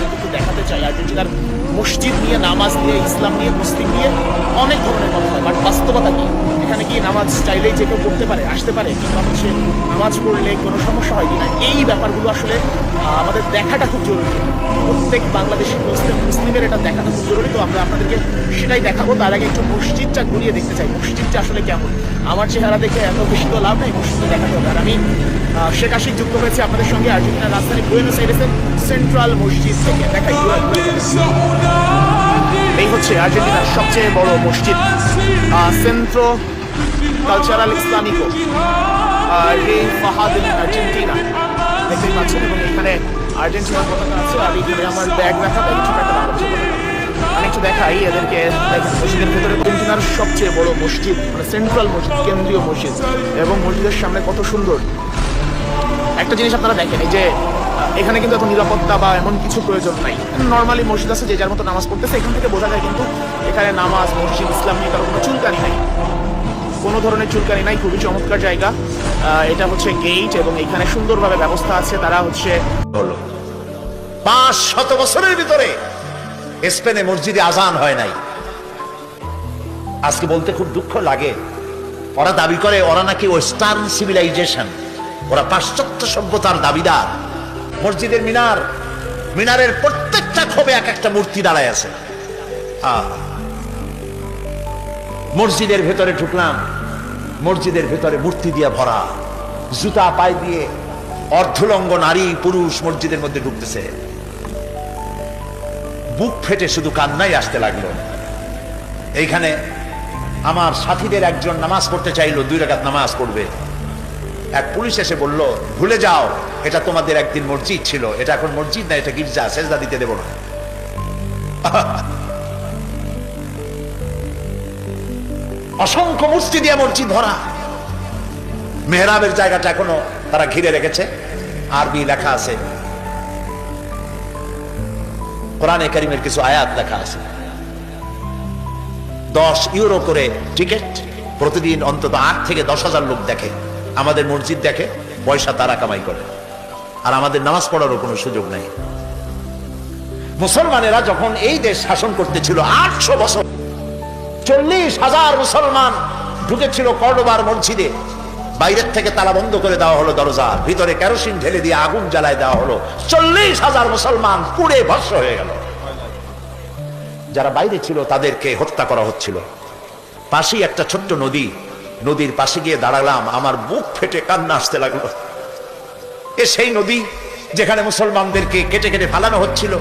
আপনাদেরকে একটু দেখাতে চাই। আর্জেন্টিনার মসজিদ নিয়ে, নামাজ নিয়ে, ইসলাম নিয়ে, মুসলিম নিয়ে অনেক ধরনের কথা হয়, বাট বাস্তবতা কি? এখানে কি নামাজ চাইলেই যে কেউ পড়তে পারে, আসতে পারে, কিংবা হচ্ছে নামাজ পড়লে কোনো সমস্যা হয় কিনা, এই ব্যাপারগুলো আসলে আমাদের দেখাটা খুব জরুরি। প্রত্যেক বাংলাদেশি মুসলিমের এটা দেখাটা খুব জরুরি। তো আমরা আপনাদেরকে সেটাই দেখাবো। তার আগে একটু মসজিদটা ঘুরিয়ে দেখতে চাই, মসজিদটা আসলে কেমন। আমার চেহারা দেখে এত বেশি তো লাভ নেই, মসজিদটা দেখাতে হবে। আর আমি শেখ আশিক যুক্ত হয়েছে আপনাদের সঙ্গে আর্জেন্টিনার রাজধানী বুয়েনোস আইরেসের সেন্ট্রাল মসজিদ থেকে। দেখাই, এই হচ্ছে আর্জেন্টিনার সবচেয়ে বড় মসজিদ, সেন্ট্রো কালচারাল ইসলামিকো রেই ফাহাদ আর্জেন্টিনা, দেখতেই পাচ্ছেন। এবং এখানে আর্জেন্টিনার পতাকা আছে। আর এখানে আমার ব্যাগ রাখা, ব্যাগ ছোট একটা বাংলাদেশের পতাকা। আমি একটু দেখাই এদেরকে। দেখেন মসজিদের ভেতরে আর্জেন্টিনার সবচেয়ে বড় মসজিদ, মানে সেন্ট্রাল মসজিদ, কেন্দ্রীয় মসজিদ। এবং মসজিদের সামনে কত সুন্দর একটা জিনিস আপনারা দেখেন, এই যে এখানে কিন্তু এত নিরাপত্তা বা এমন কিছু প্রয়োজন নাই। নর্মালি মসজিদ আছে, যে যার মতো নামাজ পড়তেছে। এখান থেকে বোঝা যায় কিন্তু এখানে নামাজ, মসজিদ, ইসলাম নিয়ে কারো কোনো চুলকানি নাই, কোনো ধরনের চুলকানি নাই। খুবই চমৎকার জায়গা। এটা হচ্ছে গেট, এবং এখানে সুন্দরভাবে ব্যবস্থা আছে। তারা হচ্ছে 500 বছরের ভিতরে স্পেনে মসজিদে আজান হয় নাই। আজকে বলতে খুব দুঃখ লাগে, ওরা দাবি করে ওরা নাকি ওয়েস্টার্ন সিভিলাইজেশন, ওরা পাশ্চাত্য সভ্যতার দাবিদার। মসজিদের মিনারের প্রত্যেকটা খোপে এক একটা মূর্তি দাঁড়ায় আছে। মসজিদের ভেতরে ঢুকলাম, মসজিদের ভেতরে মূর্তি দিয়ে ভরা, জুতা পায়ে দিয়ে অর্ধলঙ্গ নারী পুরুষ মসজিদের মধ্যে ঢুকতেছে। বুক ফেটে শুধু কান্নাই আসতে লাগলো। এইখানে আমার সাথীদের একজন নামাজ পড়তে চাইলো, 2 রাকাত নামাজ পড়বে। এক পুলিশ এসে বলল, ভুলে যাও, এটা তোমাদের একদিন মসজিদ ছিল, এটা এখন মসজিদ না, এটা গির্জা, সেজদা দিতে দেব না। অসংখ্য মূর্তি দিয়ে মসজিদ ভরা। মেহরাবের জায়গাটা এখনো তারা ঘিরে রেখেছে, আরবি লেখা আছে, কোরআনে কারীমের কিছু আয়াত লেখা আছে। 10 ইউরো করে টিকিট, প্রতিদিন অন্তত 8 থেকে 10,000 লোক দেখে। আমাদের মসজিদ দেখে, পয়সা তারা কামাই করে, আর আমাদের নামাজ পড়ারও কোনো সুযোগ নাই। মুসলমানেরা যখন এই দেশ শাসন করতেছিল 800 বছর, 40,000 মুসলমান ঢুকেছিল কর্ডোবার মসজিদে। বাইরের থেকে তালা বন্ধ করে দেওয়া হলো দরজা, ভিতরে কেরোসিন ঢেলে দিয়ে আগুন জ্বালায় দেওয়া হলো। 40,000 মুসলমান পুড়ে ভস্ম হয়ে গেল। যারা বাইরে ছিল তাদেরকে হত্যা করা হচ্ছিল। পাশেই একটা ছোট্ট নদী, নদীর পাশে গিয়ে দাঁড়ালাম, আমার বুক ফেটে কান্না আসতে লাগলো। সেই নদী যেখানে মুসলমানদেরকে কেটে কেটে ফালানো হচ্ছিল।